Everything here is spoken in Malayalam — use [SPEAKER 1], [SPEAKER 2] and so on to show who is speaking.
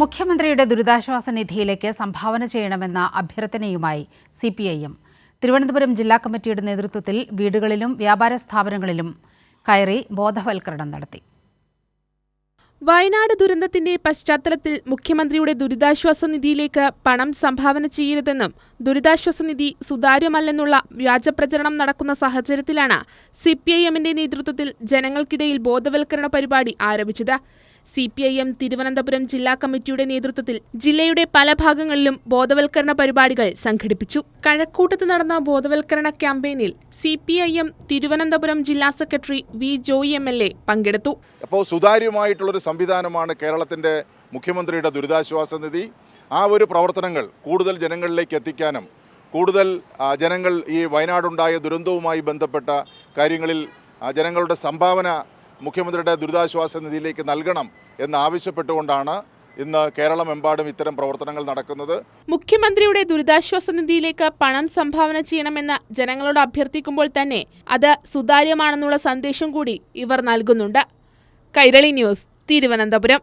[SPEAKER 1] മുഖ്യമന്ത്രിയുടെ ദുരിതാശ്വാസ നിധിയിലേക്ക് സംഭാവന ചെയ്യണമെന്ന അഭ്യർത്ഥനയുമായി CPIM തിരുവനന്തപുരം ജില്ലാ കമ്മിറ്റിയുടെ നേതൃത്വത്തിൽ വീടുകളിലും വ്യാപാര സ്ഥാപനങ്ങളിലും കയറി ബോധവൽക്കരണം നടത്തി.
[SPEAKER 2] വയനാട് ദുരന്തത്തിന്റെ പശ്ചാത്തലത്തിൽ മുഖ്യമന്ത്രിയുടെ ദുരിതാശ്വാസ നിധിയിലേക്ക് പണം സംഭാവന ചെയ്യരുതെന്നും ദുരിതാശ്വാസ നിധി സുതാര്യമല്ലെന്നുള്ള വ്യാജപ്രചരണം നടക്കുന്ന സാഹചര്യത്തിലാണ് CPIMന്റെ നേതൃത്വത്തിൽ ജനങ്ങൾക്കിടയിൽ ബോധവൽക്കരണ പരിപാടി ആരംഭിച്ചത്. CPIM തിരുവനന്തപുരം ജില്ലാ കമ്മിറ്റിയുടെ നേതൃത്വത്തിൽ ജില്ലയുടെ പല ഭാഗങ്ങളിലും ബോധവൽക്കരണ പരിപാടികൾ സംഘടിപ്പിച്ചു. കഴക്കൂട്ടത്ത് നടന്ന ബോധവൽക്കരണ ക്യാമ്പയിനിൽ CPIM തിരുവനന്തപുരം ജില്ലാ സെക്രട്ടറി V. ജോയി MLA പങ്കെടുത്തു.
[SPEAKER 3] അപ്പോൾ സുതാര്യമായിട്ടുള്ളൊരു സംവിധാനമാണ് കേരളത്തിൻ്റെ മുഖ്യമന്ത്രിയുടെ ദുരിതാശ്വാസ നിധി. ആ ഒരു പ്രവർത്തനങ്ങൾ കൂടുതൽ ജനങ്ങളിലേക്ക് എത്തിക്കാനും കൂടുതൽ ജനങ്ങൾ ഈ വയനാടുണ്ടായ ദുരന്തവുമായി ബന്ധപ്പെട്ട കാര്യങ്ങളിൽ ജനങ്ങളുടെ സംഭാവന മുഖ്യമന്ത്രിയുടെ ദുരിതാശ്വാസ നിധിയിലേക്ക് നൽകണം എന്നാവശ്യപ്പെട്ടുകൊണ്ടാണ് ഇന്ന് കേരളമെമ്പാടും ഇത്തരം പ്രവർത്തനങ്ങൾ നടക്കുന്നത്.
[SPEAKER 2] മുഖ്യമന്ത്രിയുടെ ദുരിതാശ്വാസ നിധിയിലേക്ക് പണം സംഭാവന ചെയ്യണമെന്ന് ജനങ്ങളോട് അഭ്യർത്ഥിക്കുമ്പോൾ തന്നെ അത് സുതാര്യമാണെന്നുള്ള സന്ദേശം കൂടി ഇവർ നൽകുന്നുണ്ട്. കൈരളി ന്യൂസ്, തിരുവനന്തപുരം.